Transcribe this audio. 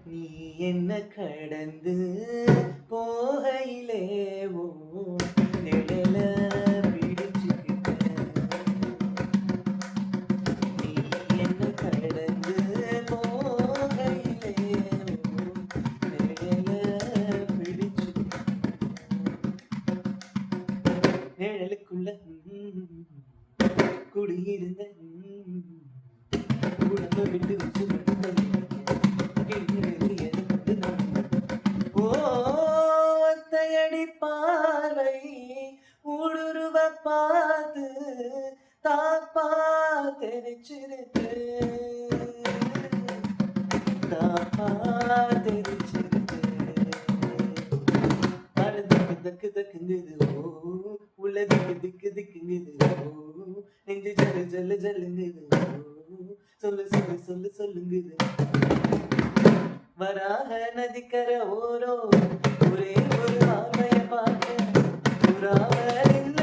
நீ என்ன கடந்து போகையிலே ஓ நிழல பிடிச்சுக்கிட்ட நீ என்ன கடந்து போகையிலே ஓ நிழல பிடிச்சுக்கிட்ட நிழலுக்குள்ள குடியிருந்த உடம்ப விட்டு உசு ஒத்தையடி பார்வை ஊடுருவ பார்த்து தாப்பா தெரிச்சிருக்கு தாப்பா தெரிச்சிருக்கு மனதுக்கு தக்கு தக்குங்குது ஓ உள்ளதுக்கு திக்கு திக்குங்குது ஓ நெஞ்சு ஜல்லு ஜல்லு ஜல்லுங்குது ஓ சொல்லு சொல்லு சொல்லு சொல்லுங்குது வராக நதிக்கரை ஓரோ ஒரே ஒரு ஆமைய பார்க்க புறாவல்